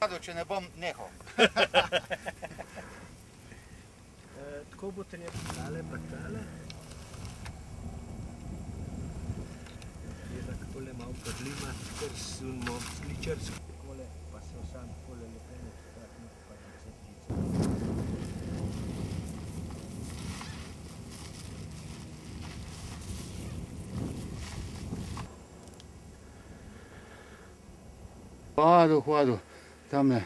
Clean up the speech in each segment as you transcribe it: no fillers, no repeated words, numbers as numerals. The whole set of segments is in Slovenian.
Če ne bom nehal. Tako boste ne tale pa tale. Je da takole malo podlima, ker smo sličarski. Takole pa se sam takole lepene, takno pa na crtice. Hvala, tam je.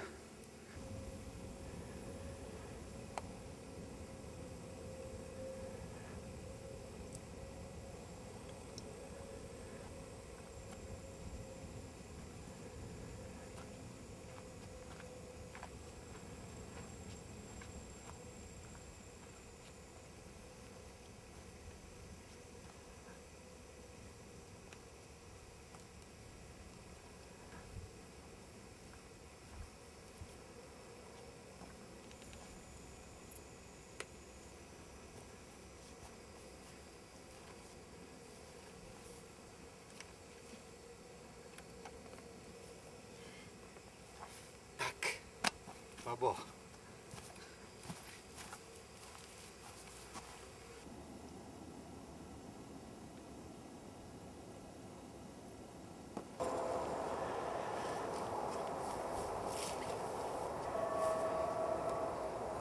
Pa bo.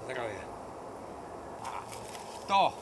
Zdravje. To.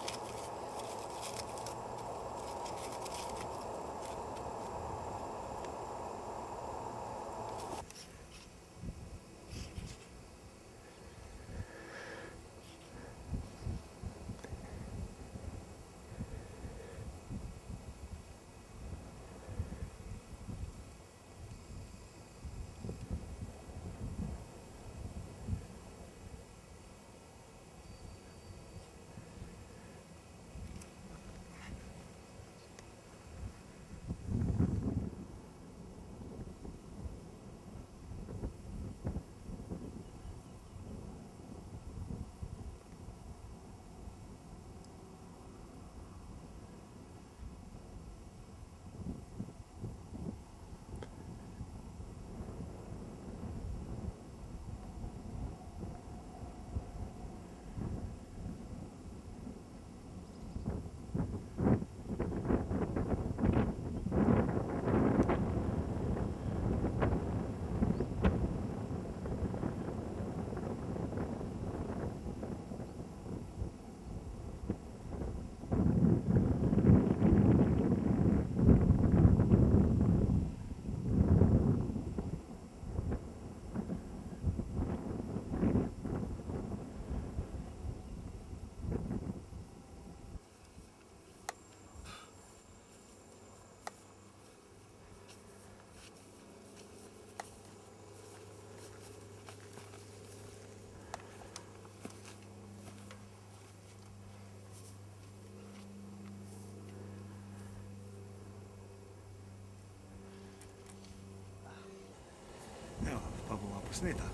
Evo, pa bomo posneta.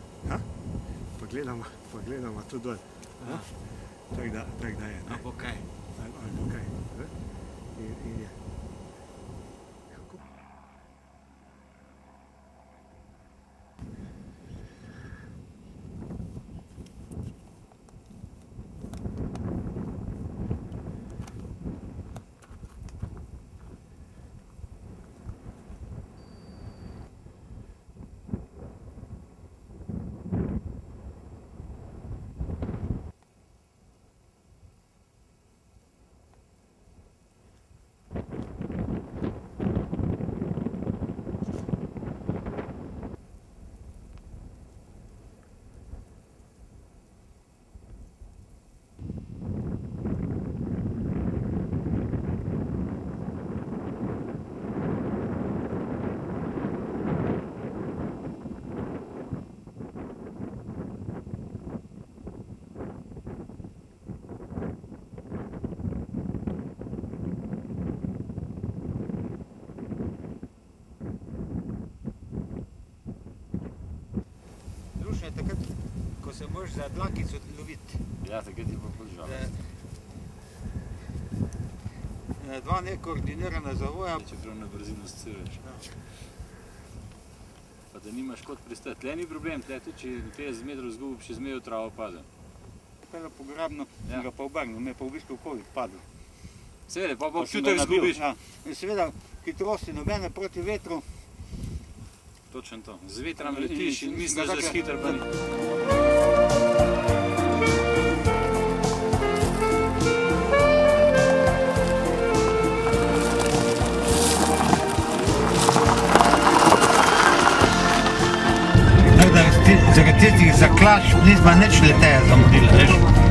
Pa gledamo tu dol. Tak da je. A bo kaj? Ali bo kaj. In je. Lušne, takrat, ko se moraš za dlakico loviti. Ja, takrat je pa požal. Dva nekoordinirana zavoja. Čeprav na brzino sciraš. Pa da nimaš kot pristati. Tle ni problem, tle tudi, če 50 metrov zgubiš, še zmejo travo pade. Pelo pograbno, sem ga pa obrnil, me je pa v bistvu okoli padel. Seveda, pa sem ga občutek nabil, zgubiš. ja. In seveda, hitrosti nobene proti vetru. Točno to. Z vetram letiš in In misliš, da si takrat- hiter, pa ni. Zaradi tistih zaklašč nismo nič leteja zamudili, veš.